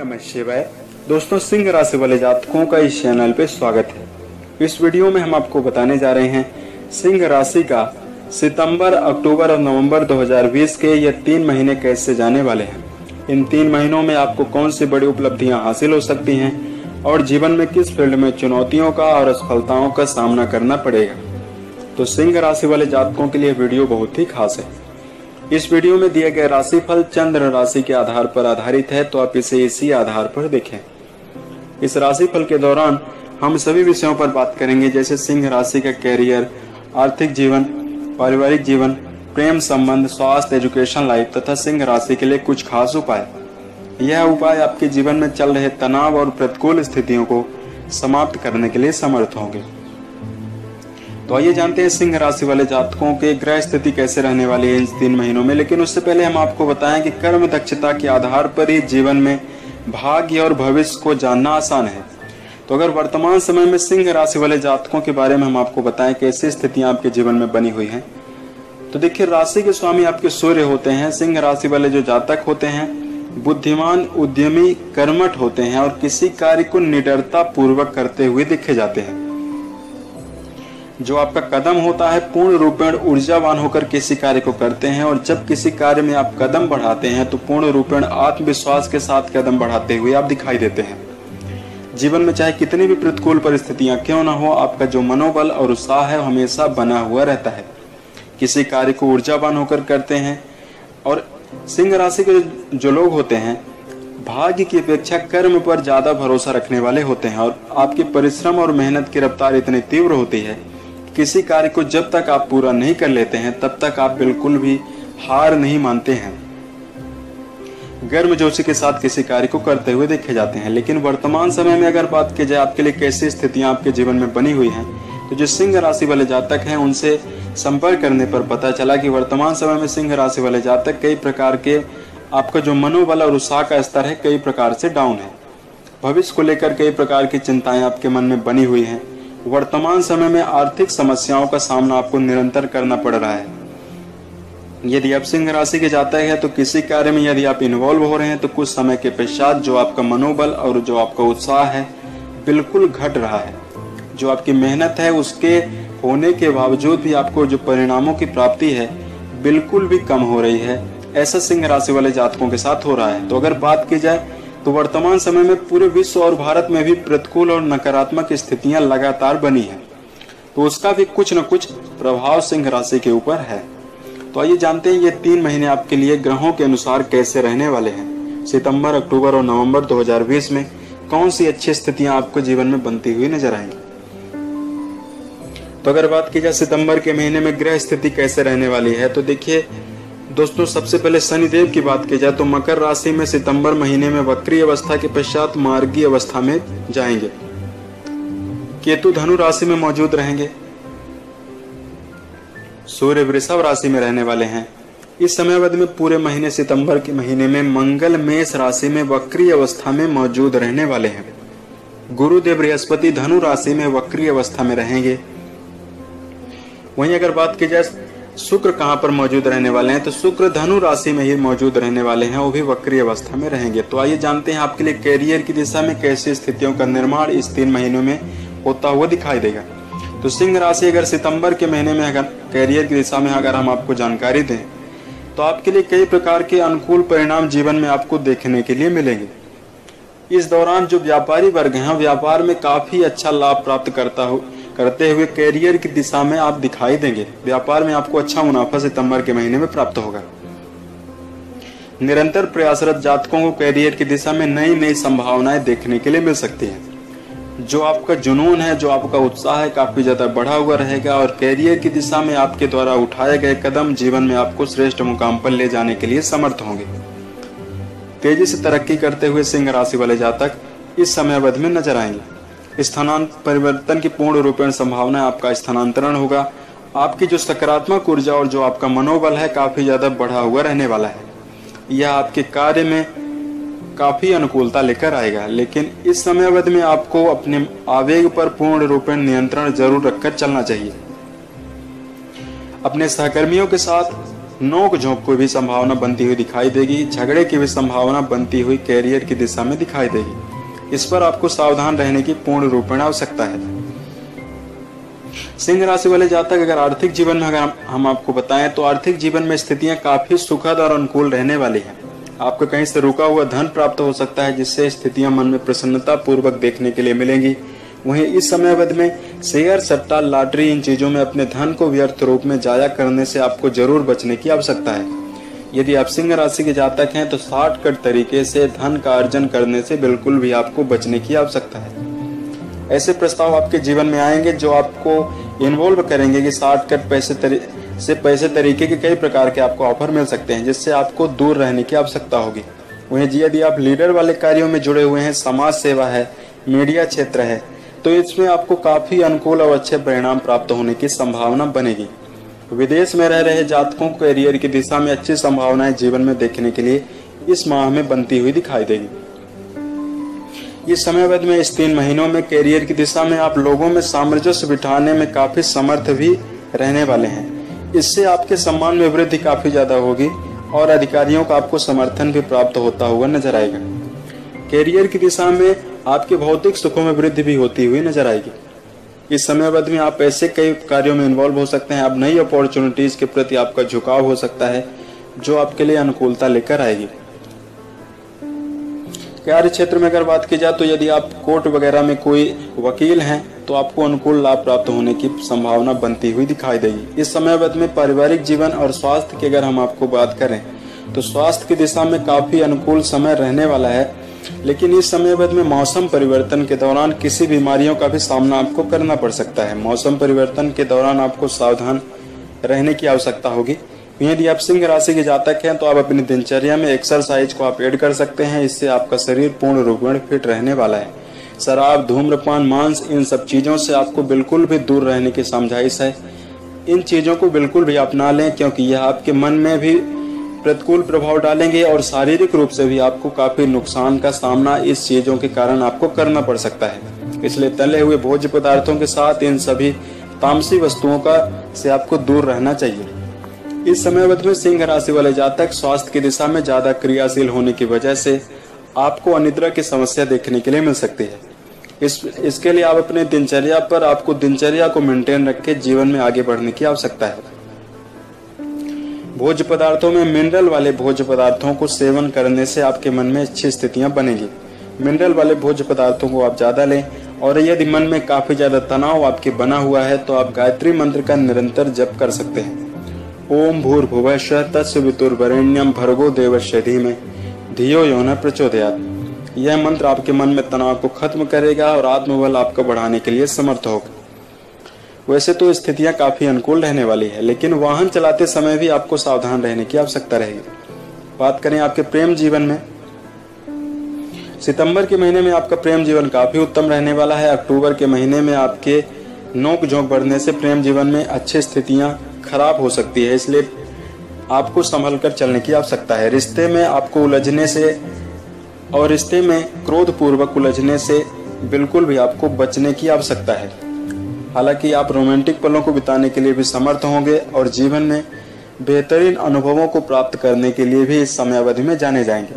नमः शिवाय। दोस्तों, सिंह राशि वाले जातकों का इस चैनल पे स्वागत है। इस वीडियो में हम आपको बताने जा रहे हैं सिंह राशि का सितंबर, अक्टूबर और नवंबर 2020 के ये 3 महीने कैसे जाने वाले हैं। इन 3 महीनों में आपको कौन सी बड़ी उपलब्धियां हासिल हो सकती हैं और जीवन में किस फील्ड में चुनौतियों का और असफलताओं का सामना करना पड़ेगा। तो सिंह राशि वाले जातकों के लिए वीडियो बहुत ही खास है। इस वीडियो में दिए गए राशिफल चंद्र राशि के आधार पर आधारित है, तो आप इसे इसी आधार पर देखें। इस राशिफल के दौरान हम सभी विषयों पर बात करेंगे, जैसे सिंह राशि का कैरियर, आर्थिक जीवन, पारिवारिक जीवन, प्रेम संबंध, स्वास्थ्य, एजुकेशन लाइफ तथा सिंह राशि के लिए कुछ खास उपाय। यह उपाय आपके जीवन में चल रहे तनाव और प्रतिकूल स्थितियों को समाप्त करने के लिए समर्थ होंगे। तो आइए जानते हैं सिंह राशि वाले जातकों के ग्रह स्थिति कैसे रहने वाली है इन 3 महीनों में। लेकिन उससे पहले हम आपको बताएं कि कर्म दक्षता के आधार पर ही जीवन में भाग्य और भविष्य को जानना आसान है। तो अगर वर्तमान समय में सिंह राशि वाले जातकों के बारे में हम आपको बताएं कैसी स्थितियां आपके जीवन में बनी हुई हैं, तो देखिए, राशि के स्वामी आपके सूर्य होते हैं। सिंह राशि वाले जो जातक होते हैं बुद्धिमान, उद्यमी, कर्मठ होते हैं और किसी कार्य को निडरता पूर्वक करते हुए देखे जाते हैं। जो आपका कदम होता है पूर्ण रूपेण ऊर्जावान होकर किसी कार्य को करते हैं, और जब किसी कार्य में आप कदम बढ़ाते हैं तो पूर्ण रूपेण आत्मविश्वास के साथ कदम बढ़ाते हुए आप दिखाई देते हैं। जीवन में चाहे कितनी भी प्रतिकूल परिस्थितियां क्यों न हो, आपका जो मनोबल और उत्साह है हमेशा बना हुआ रहता है। किसी कार्य को ऊर्जावान होकर करते हैं। और सिंह राशि के जो लोग होते हैं भाग्य की अपेक्षा कर्म पर ज्यादा भरोसा रखने वाले होते हैं, और आपकी परिश्रम और मेहनत की रफ्तार इतनी तीव्र होती है, किसी कार्य को जब तक आप पूरा नहीं कर लेते हैं तब तक आप बिल्कुल भी हार नहीं मानते हैं। गर्मजोशी के साथ किसी कार्य को करते हुए देखे जाते हैं। लेकिन वर्तमान समय में अगर बात की जाए आपके लिए कैसी स्थितियां आपके जीवन में बनी हुई हैं, तो जो सिंह राशि वाले जातक हैं उनसे संपर्क करने पर पता चला कि वर्तमान समय में सिंह राशि वाले जातक कई प्रकार के आपका जो मनोबल और उत्साह का स्तर है कई प्रकार से डाउन है। भविष्य को लेकर कई प्रकार की चिंताएं आपके मन में बनी हुई हैं। वर्तमान समय में आर्थिक समस्याओं का सामना आपको निरंतर करना पड़ रहा है। यदि आप सिंह राशि के जातक हैं तो किसी कार्य में यदि आप इन्वॉल्व हो रहे हैं तो कुछ समय के पश्चात जो आपका मनोबल और जो आपका उत्साह है बिल्कुल घट रहा है। जो आपकी मेहनत है उसके होने के बावजूद भी आपको जो परिणामों की प्राप्ति है बिल्कुल भी कम हो रही है। ऐसा सिंह राशि वाले जातकों के साथ हो रहा है। तो अगर बात की जाए तो वर्तमान समय में पूरे विश्व और भारत में भी प्रतिकूल और नकारात्मक स्थितियां लगातार बनी है, तो उसका भी कुछ न कुछ प्रभाव सिंह राशि के ऊपर है। तो आइए जानते हैं ये 3 महीने आपके लिए ग्रहों के अनुसार कैसे रहने वाले हैं। सितंबर, अक्टूबर और नवंबर 2020 में कौन सी अच्छी स्थितियां आपको जीवन में बनती हुई नजर आएंगी। तो अगर बात की जाए सितंबर के महीने में ग्रह स्थिति कैसे रहने वाली है, तो देखिए दोस्तों, सबसे पहले शनिदेव की बात की जाए तो मकर राशि में सितंबर महीने में वक्री अवस्था के पश्चात मार्गी अवस्था में जाएंगे। केतु धनु राशि में मौजूद रहेंगे। सूर्य वृषभ राशि में रहने वाले हैं। इस समय अवधि में पूरे महीने सितंबर के महीने में मंगल मेष राशि में वक्री अवस्था में मौजूद रहने वाले हैं। गुरुदेव बृहस्पति धनु राशि में वक्री अवस्था में रहेंगे। वहीं अगर बात की जाए शुक्र कहां पर मौजूद रहने वाले हैं, तो शुक्र धनु राशि में ही मौजूद रहने वाले हैं, वो भी वक्री अवस्था में रहेंगे। तो आइए जानते हैं आपके लिए कैरियर की दिशा में कैसी स्थितियों का निर्माण इस 3 महीनों में होता हुआ दिखाई देगा। तो सिंह राशि अगर सितंबर के महीने में अगर कैरियर की दिशा में अगर हम आपको जानकारी दें तो आपके लिए कई प्रकार के अनुकूल परिणाम जीवन में आपको देखने के लिए मिलेंगे। इस दौरान जो व्यापारी वर्ग हैं व्यापार में काफी अच्छा लाभ प्राप्त करते हुए कैरियर की दिशा में आप दिखाई देंगे। व्यापार में आपको अच्छा मुनाफा सितंबर के महीने में प्राप्त होगा। निरंतर प्रयासरत जातकों को कैरियर की दिशा में नई नई संभावनाएं देखने के लिए मिल सकती हैं। जो आपका जुनून है, जो आपका उत्साह है, काफी ज्यादा बढ़ा हुआ रहेगा, और कैरियर की दिशा में आपके द्वारा उठाए गए कदम जीवन में आपको श्रेष्ठ मुकाम पर ले जाने के लिए समर्थ होंगे। तेजी से तरक्की करते हुए सिंह राशि वाले जातक इस समय अवधि में नजर आएंगे। स्थानांतर परिवर्तन की पूर्ण रूपेण संभावना, आपका स्थानांतरण होगा। आपकी जो सकारात्मक ऊर्जा और जो आपका मनोबल है काफी ज्यादा बढ़ा हुआ रहने वाला है। यह आपके कार्य में काफी अनुकूलता लेकर आएगा। लेकिन इस समय अवधि में आपको अपने आवेग पर पूर्ण रूपेण नियंत्रण जरूर रखकर चलना चाहिए। अपने सहकर्मियों के साथ नोक झोंक की भी संभावना बनती हुई दिखाई देगी। झगड़े की भी संभावना बनती हुई कैरियर की दिशा में दिखाई देगी। इस पर आपको सावधान रहने की पूर्ण रूपेण आवश्यकता है। सिंह राशि वाले जातक अगर आर्थिक जीवन में अगर हम आपको बताएं तो आर्थिक जीवन में स्थितियां काफी सुखद और अनुकूल रहने वाली हैं। आपको कहीं से रुका हुआ धन प्राप्त हो सकता है, जिससे स्थितियां मन में प्रसन्नता पूर्वक देखने के लिए मिलेंगी। वहीं इस समय अवधि में शेयर, सट्टा, लॉटरी इन चीजों में अपने धन को व्यर्थ रूप में जाया करने से आपको जरूर बचने की आवश्यकता है। यदि आप सिंह राशि के जातक हैं तो शॉर्टकट तरीके से धन का अर्जन करने से बिल्कुल भी आपको बचने की आवश्यकता है। ऐसे प्रस्ताव आपके जीवन में आएंगे जो आपको इन्वॉल्व करेंगे कि शॉर्टकट पैसे तरीके के कई प्रकार के आपको ऑफर मिल सकते हैं, जिससे आपको दूर रहने की आवश्यकता होगी। वहीं यदि आप लीडर वाले कार्यों में जुड़े हुए हैं, समाज सेवा है, मीडिया क्षेत्र है, तो इसमें आपको काफी अनुकूल और अच्छे परिणाम प्राप्त होने की संभावना बनेगी। विदेश में रह रहे जातकों को करियर की दिशा में अच्छी संभावनाएं जीवन में देखने के लिए इस माह में बनती हुई दिखाई देगी। इस समय अवधि में इस 3 महीनों में करियर की दिशा में आप लोगों में सामंजस्य बिठाने में काफी समर्थ भी रहने वाले हैं। इससे आपके सम्मान में वृद्धि काफी ज्यादा होगी और अधिकारियों का आपको समर्थन भी प्राप्त होता हुआ नजर आएगा। करियर की दिशा में आपके भौतिक सुखों में वृद्धि भी होती हुई नजर आएगी। इस समय अवधि में आप ऐसे कई कार्यों में इन्वॉल्व हो सकते हैं। आप नई अपॉर्चुनिटीज के प्रति आपका झुकाव हो सकता है, जो आपके लिए अनुकूलता लेकर आएगी। कार्य क्षेत्र में अगर बात की जाए तो यदि आप कोर्ट वगैरह में कोई वकील हैं तो आपको अनुकूल लाभ प्राप्त होने की संभावना बनती हुई दिखाई देगी। इस समय अवधि में पारिवारिक जीवन और स्वास्थ्य की अगर हम आपको बात करें तो स्वास्थ्य की दिशा में काफी अनुकूल समय रहने वाला है, लेकिन इस समय अवधि में मौसम परिवर्तन के दौरान किसी बीमारियों का भी सामना आपको करना पड़ सकता है। मौसम परिवर्तन के दौरान आपको सावधान रहने की आवश्यकता होगी। यदि आप सिंह राशि के जातक हैं तो आप अपनी दिनचर्या में एक्सरसाइज को आप ऐड कर सकते हैं। इससे आपका शरीर पूर्ण रूप में फिट रहने वाला है। शराब, धूम्रपान, मांस, इन सब चीजों से आपको बिल्कुल भी दूर रहने की समझाइश है। इन चीजों को बिल्कुल भी अपना लें, क्योंकि यह आपके मन में भी प्रतिकूल प्रभाव डालेंगे और शारीरिक रूप से भी आपको काफी नुकसान का सामना इस चीजों के कारण आपको करना पड़ सकता है। इसलिए तले हुए भोज्य पदार्थों के साथ इन सभी तामसी वस्तुओं का से आपको दूर रहना चाहिए। इस समय अवधि में सिंह राशि वाले जातक स्वास्थ्य की दिशा में ज्यादा क्रियाशील होने की वजह से आपको अनिद्रा की समस्या देखने के लिए मिल सकती है। इसके लिए आप अपने दिनचर्या पर आपको दिनचर्या को मेंटेन रख के जीवन में आगे बढ़ने की आवश्यकता है। भोज्य पदार्थों में मिनरल वाले भोज्य पदार्थों को सेवन करने से आपके मन में अच्छी स्थितियां बनेगी। मिनरल वाले भोज्य पदार्थों को आप ज्यादा लें, और यदि मन में काफी ज्यादा तनाव आपके बना हुआ है तो आप गायत्री मंत्र का निरंतर जप कर सकते हैं। ओम भूर्भुवः स्वः तत्सवितुर्वरेण्यं भर्गो देवस्य धीमहि धियो यो न प्रचोदयात्। यह मंत्र आपके मन में तनाव को खत्म करेगा और आत्मबल आपको बढ़ाने के लिए समर्थ होगा। वैसे तो स्थितियां काफी अनुकूल रहने वाली है, लेकिन वाहन चलाते समय भी आपको सावधान रहने की आवश्यकता रहेगी। बात करें आपके प्रेम जीवन में, सितंबर के महीने में आपका प्रेम जीवन काफी उत्तम रहने वाला है। अक्टूबर के महीने में आपके नोक झोंक बढ़ने से प्रेम जीवन में अच्छी स्थितियां खराब हो सकती है, इसलिए आपको संभल कर चलने की आवश्यकता है। रिश्ते में आपको उलझने से और रिश्ते में क्रोध पूर्वक उलझने से बिल्कुल भी आपको बचने की आवश्यकता है। हालांकि आप रोमांटिक पलों को बिताने के लिए भी समर्थ होंगे और जीवन में बेहतरीन अनुभवों को प्राप्त करने के लिए भी इस समय अवधि में जाने जाएंगे।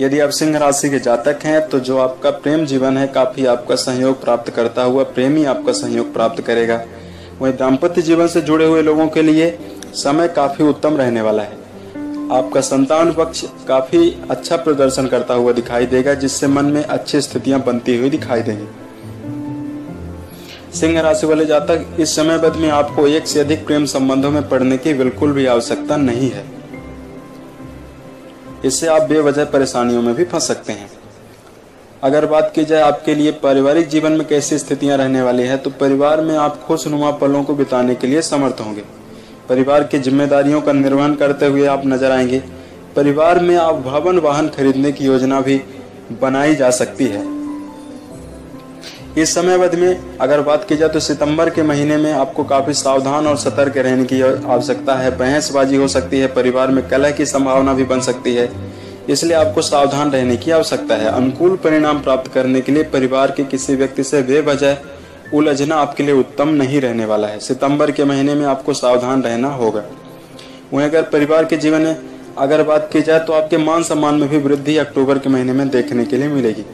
यदि आप सिंह राशि के जातक हैं तो जो आपका प्रेम जीवन है काफी आपका सहयोग प्राप्त करता हुआ प्रेमी आपका सहयोग प्राप्त करेगा। वहीं दाम्पत्य जीवन से जुड़े हुए लोगों के लिए समय काफी उत्तम रहने वाला है। आपका संतान पक्ष काफी अच्छा प्रदर्शन करता हुआ दिखाई देगा, जिससे मन में अच्छी स्थितियां बनती हुई दिखाई देंगी। सिंह राशि वाले जातक इस समय अवधि में आपको एक से अधिक प्रेम संबंधों में पड़ने की बिल्कुल भी आवश्यकता नहीं है। इससे आप बेवजह परेशानियों में भी फंस सकते हैं। अगर बात की जाए आपके लिए पारिवारिक जीवन में कैसी स्थितियां रहने वाली है, तो परिवार में आप खुशनुमा पलों को बिताने के लिए समर्थ होंगे। परिवार की जिम्मेदारियों का निर्वहन करते हुए आप नजर आएंगे। परिवार में आप भवन वाहन खरीदने की योजना भी बनाई जा सकती है। इस समय अवधि में अगर बात की जाए तो सितंबर के महीने में आपको काफी सावधान और सतर्क रहने की आवश्यकता है। बहसबाजी हो सकती है, परिवार में कलह की संभावना भी बन सकती है, इसलिए आपको सावधान रहने की आवश्यकता है। अनुकूल परिणाम प्राप्त करने के लिए परिवार के किसी व्यक्ति से बेवजह उलझना आपके लिए उत्तम नहीं रहने वाला है। सितंबर के महीने में आपको सावधान रहना होगा। वहीं अगर परिवार के जीवन में अगर बात की जाए तो आपके मान सम्मान में भी वृद्धि अक्टूबर के महीने में देखने के लिए मिलेगी।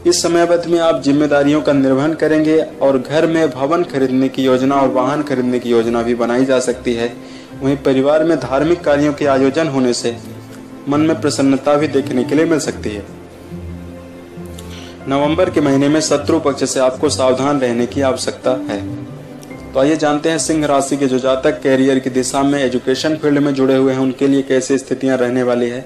इस समय अवधि में आप जिम्मेदारियों का निर्वहन करेंगे और घर में भवन खरीदने की योजना और वाहन खरीदने की योजना भी बनाई जा सकती है। वहीं परिवार में धार्मिक कार्यों के आयोजन होने से मन में प्रसन्नता भी देखने के लिए मिल सकती है। नवंबर के महीने में शत्रु पक्ष से आपको सावधान रहने की आवश्यकता है। तो आइए जानते हैं सिंह राशि के जो जातक कैरियर की दिशा में एजुकेशन फील्ड में जुड़े हुए हैं उनके लिए कैसी स्थितियां रहने वाली है।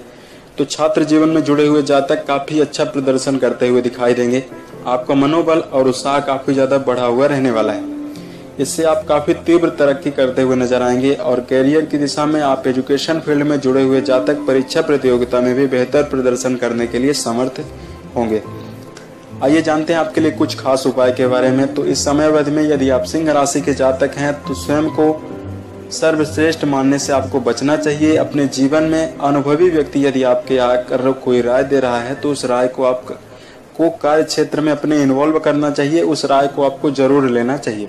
तो छात्र जीवन में जुड़े हुए जातक काफी अच्छा प्रदर्शन करते हुए दिखाई देंगे। आपका मनोबल और उत्साह काफी ज्यादा बढ़ा हुआ रहने वाला है। इससे आप काफी तीव्र तरक्की करते हुए नजर आएंगे और कैरियर की दिशा में आप एजुकेशन फील्ड में जुड़े हुए जातक परीक्षा प्रतियोगिता में भी बेहतर प्रदर्शन करने के लिए समर्थ होंगे। आइए जानते हैं आपके लिए कुछ खास उपाय के बारे में। तो इस समय अवधि में यदि आप सिंह राशि के जातक हैं तो स्वयं को सर्वश्रेष्ठ मानने से आपको बचना चाहिए। अपने जीवन में अनुभवी व्यक्ति यदि आपके आकर कोई राय दे रहा है तो उस राय को आपको कार्य क्षेत्र में अपने इन्वॉल्व करना चाहिए। उस राय को आपको जरूर लेना चाहिए।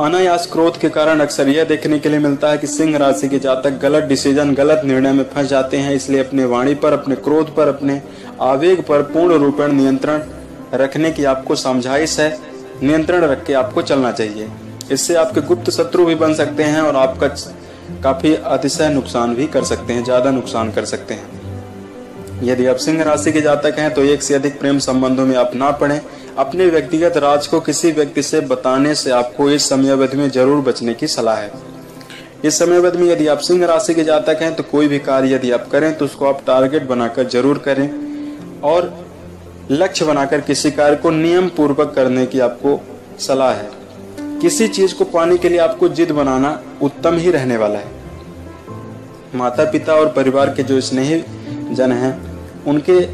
अनायास क्रोध के कारण अक्सर यह देखने के लिए मिलता है कि सिंह राशि के जातक गलत डिसीजन गलत निर्णय में फंस जाते हैं। इसलिए अपने वाणी पर, अपने क्रोध पर, अपने आवेग पर पूर्ण रूपेण नियंत्रण रखने की आपको समझाइश है। नियंत्रण रख के आपको चलना चाहिए। इससे आपके गुप्त शत्रु भी बन सकते हैं और आपका काफी अतिशय नुकसान भी कर सकते हैं, ज्यादा नुकसान कर सकते हैं। यदि आप सिंह राशि के जातक हैं तो एक से अधिक प्रेम संबंधों में आप ना पड़ें। अपने व्यक्तिगत राज को किसी व्यक्ति से बताने से आपको इस समयावधि में जरूर बचने की सलाह है। इस समयावधि में यदि आप सिंह राशि के जातक हैं तो कोई भी कार्य यदि आप करें तो उसको आप टारगेट बनाकर जरूर करें और लक्ष्य बनाकर किसी कार्य को नियम पूर्वक करने की आपको सलाह है। किसी चीज को पाने के लिए आपको जिद बनाना उत्तम ही रहने वाला है। माता पिता और परिवार के जो स्नेही जन हैं उनके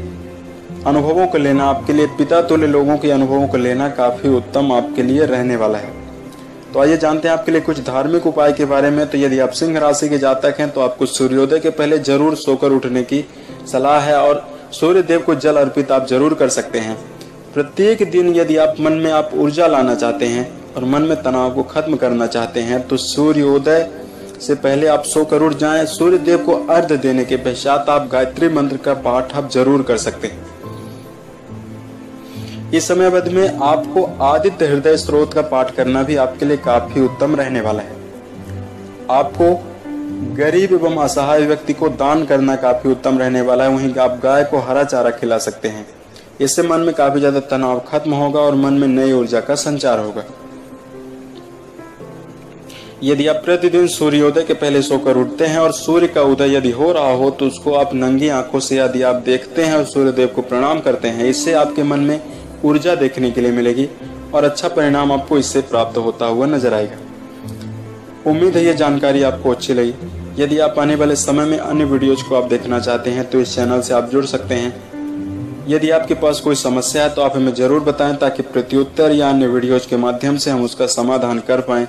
अनुभवों को लेना आपके लिए, पिता तुल्य लोगों के अनुभवों को लेना काफी उत्तम आपके लिए रहने वाला है। तो आइए जानते हैं आपके लिए कुछ धार्मिक उपाय के बारे में। तो यदि आप सिंह राशि के जातक हैं तो आपको सूर्योदय के पहले जरूर सोकर उठने की सलाह है और सूर्य देव को जल अर्पित आप जरूर कर सकते हैं। प्रत्येक दिन यदि आप मन में आप ऊर्जा लाना चाहते हैं और मन में तनाव को खत्म करना चाहते हैं तो सूर्योदय से पहले आप सोकर उठ जाएं। सूर्य देव को अर्घ्य देने के पश्चात आप गायत्री मंत्र का पाठ आप जरूर कर सकते हैं। इस समय अवधि में आपको आदित्य हृदय स्रोत का पाठ करना भी आपके लिए काफी उत्तम रहने वाला है। आपको गरीब एवं असहाय व्यक्ति को दान करना काफी उत्तम रहने वाला है। वहीं आप गाय को हरा चारा खिला सकते हैं। इससे मन में काफी ज्यादा तनाव खत्म होगा और मन में नई ऊर्जा का संचार होगा। यदि आप प्रतिदिन सूर्योदय के पहले सोकर उठते हैं और सूर्य का उदय यदि हो रहा हो तो उसको आप नंगी आंखों से यदि आप देखते हैं और सूर्यदेव को प्रणाम करते हैं, इससे आपके मन में ऊर्जा देखने के लिए मिलेगी और अच्छा परिणाम आपको इससे प्राप्त होता हुआ नजर आएगा। उम्मीद है ये जानकारी आपको अच्छी लगी। यदि आप आने वाले समय में अन्य वीडियोज को आप देखना चाहते हैं तो इस चैनल से आप जुड़ सकते हैं। यदि आपके पास कोई समस्या है तो आप हमें जरूर बताएं ताकि प्रत्युत्तर या अन्य वीडियोज के माध्यम से हम उसका समाधान कर पाएं।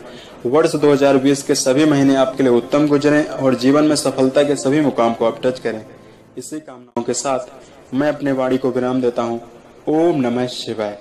वर्ष 2020 के सभी महीने आपके लिए उत्तम गुजरें और जीवन में सफलता के सभी मुकाम को आप टच करें। इसी कामनाओं के साथ मैं अपने वाणी को विराम देता हूँ। ओम नमः शिवाय।